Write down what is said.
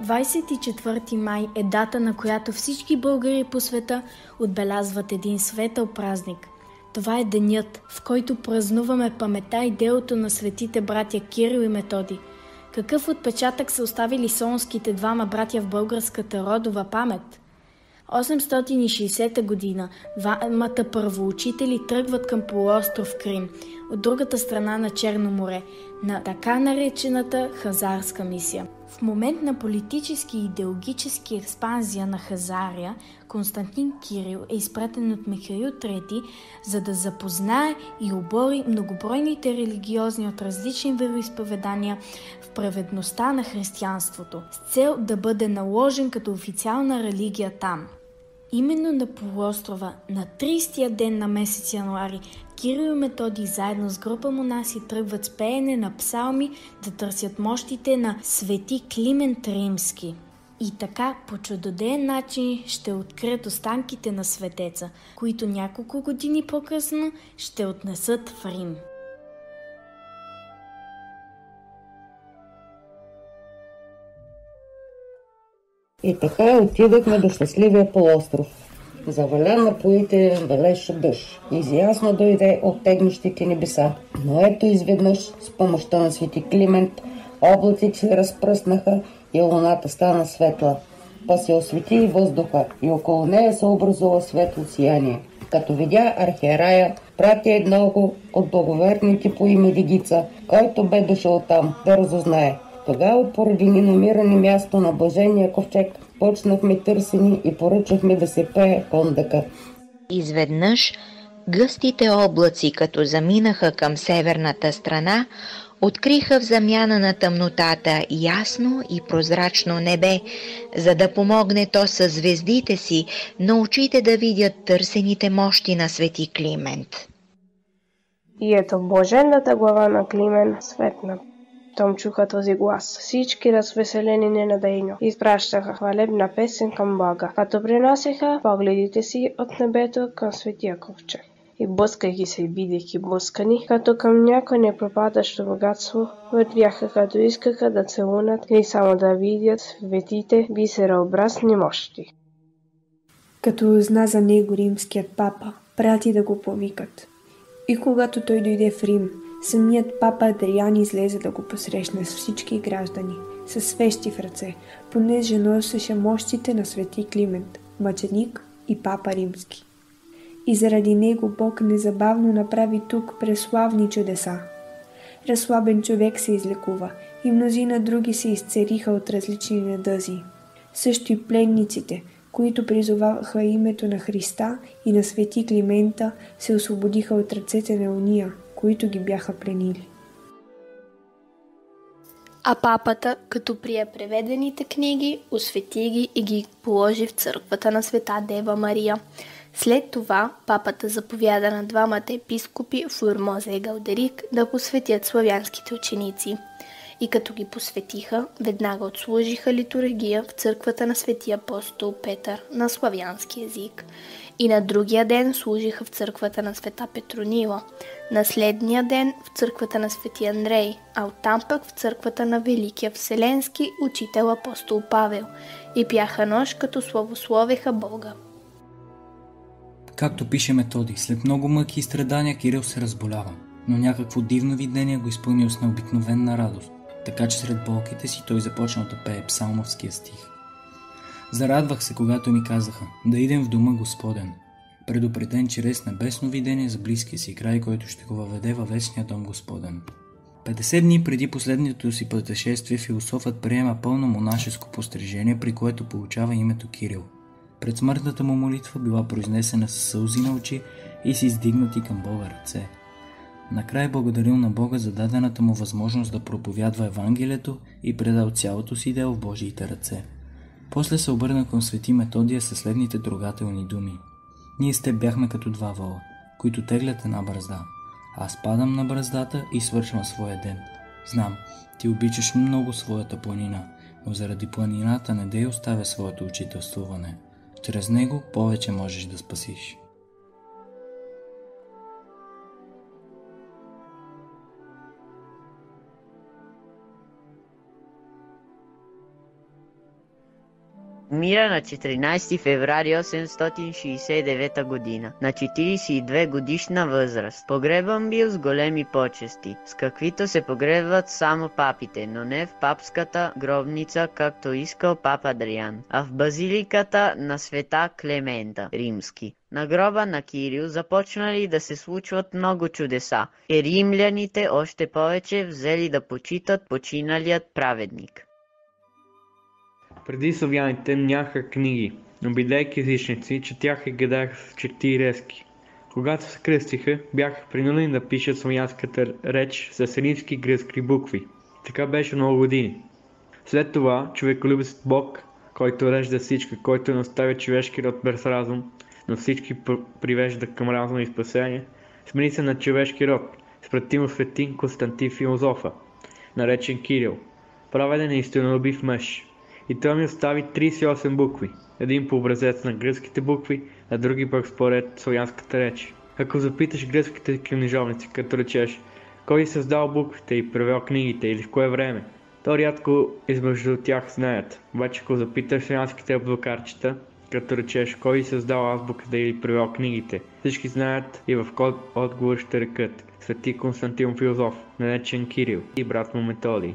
24 май е дата, на която всички българи по света отбелязват един светъл празник. Това е денят, в който празнуваме паметта и делото на светите братя Кирил и Методий. Какъв отпечатък са оставили солунските двама братя в българската родова памет? 860 година двамата първоучители тръгват към полуостров Крим, от другата страна на Черно море, на така наречената Хазарска мисия. В момент на политически и идеологически експанзия на Хазария, Константин Кирил е изпратен от Михаил III, за да запознае и обори многобройните религиозни от различни вероизповедания в праведността на християнството, с цел да бъде наложен като официална религия там. Именно на полуострова, на 30-я ден на месец януари, Кирил и Методий заедно с група монаси тръгват с пеене на псалми да търсят мощите на свети Климент Римски. И така по чудодеен начин ще открият останките на светеца, които няколко години по-късно ще отнесат в Рим. И така отидохме до щастливия полуостров. Заваля напоителен валеше дъжд. Изясно дойде от тегнещите небеса. Но ето изведнъж, с помощта на свети Климент, облаците се разпръснаха и луната стана светла. Па се освети и въздуха, и около нея се образува светло сияние. Като видя архиерая, прати едного от благоверните по име Дигица, който бе дошъл там да разузнае. Тогава, поради ненамиране място на блажения ковчег, почнахме търсени и поръчахме да се пее кондъка. Изведнъж гъстите облаци, като заминаха към северната страна, откриха в замяна на тъмнотата ясно и прозрачно небе, за да помогне то със звездите си на очите да видят търсените мощи на свети Климент. И ето блаженната глава на Климент светна. Том чуха този глас. Всички развеселени ненадейно изпращаха хвалебна песен към Бога, като пренасяха погледите си от небето към светия ковчег. И блъскайки се и бидейки блъскани, като към някое непропадащо богатство, вървяха, като искаха да целунат или само да видят светите бисерообразни мощи. Като узна за него римският папа, прати да го повикат. И когато той дойде в Рим, самият папа Адриан излезе да го посрещне с всички граждани, със свещи в ръце, понеже носеше мощите на свети Климент, мъченик и папа римски. И заради него Бог незабавно направи тук преславни чудеса. Разслабен човек се излекува и мнозина други се изцериха от различни недъзи. Също и пленниците, които призоваваха името на Христа и на свети Климента, се освободиха от ръцете на уния, които ги бяха пленили. А папата, като прие преведените книги, освети ги и ги положи в църквата на света Дева Мария. След това папата заповяда на двамата епископи Формоза и Галдерик да посветят славянските ученици. И като ги посветиха, веднага отслужиха литургия в църквата на светия апостол Петър на славянски език. И на другия ден служиха в църквата на света Петронила, на следния ден в църквата на свети Андрей, а оттам пък в църквата на великия вселенски учител апостол Павел и пяха нощ, като славословеха Бога. Както пише Методий, след много мъки и страдания Кирил се разболява, но някакво дивно видение го изпълнил с необикновена радост, така че сред болките си той започнал да пее псалмовския стих. Зарадвах се, когато ми казаха да идем в дома Господен, предупреден чрез небесно видение за близкия си край, който ще го въведе във вечния дом Господен. 50 дни преди последното си пътешествие философът приема пълно монашеско пострижение, при което получава името Кирил. Пред смъртната му молитва била произнесена със сълзи на очи и с издигнати към Бога ръце. Накрая благодарил на Бога за дадената му възможност да проповядва Евангелието и предал цялото си дело в Божиите ръце. После се обърна към свети Методия със следните трогателни думи. Ние с теб бяхме като два вола, които теглят една бразда. Аз падам на браздата и свършвам своя ден. Знам, ти обичаш много своята планина, но заради планината не дей оставя своето учителствуване. Чрез него повече можеш да спасиш. Умира на 14 февруари 869 година, на 42 годишна възраст. Погребан бил с големи почести, с каквито се погребват само папите, но не в папската гробница, както искал папа Адриан, а в базиликата на света Клемента Римски. На гроба на Кирил започнали да се случват много чудеса и римляните още повече взели да почитат починалият праведник. Преди славяните нямаха книги, но бидейки езичници, четяха и гадаха с черти и резки. Когато се кръстиха, бяха принудени да пишат славянската реч с римски и гръцки букви. Така беше много години. След това човеколюбец Бог, който режда всичко, който не оставя човешки род без разум, но всички привежда към разум и спасение, смени се на човешки род, спрати му светин Константин филозофа, наречен Кирил, праведен и истинолюбив мъж. И той ми остави 38 букви, един по образец на гръцките букви, а други пък според славянската реч. Ако запиташ гръцките книжовници, като речеш кой е създал буквите и превел книгите или в кое време, то рядко измежду тях знаят. Обаче ако запиташ славянските аблокарчета, като речеш кой е създал азбуката или превел книгите, всички знаят и в кой отговор ще рекат Свети Константин филозоф, наречен Кирил, и брат му Методий.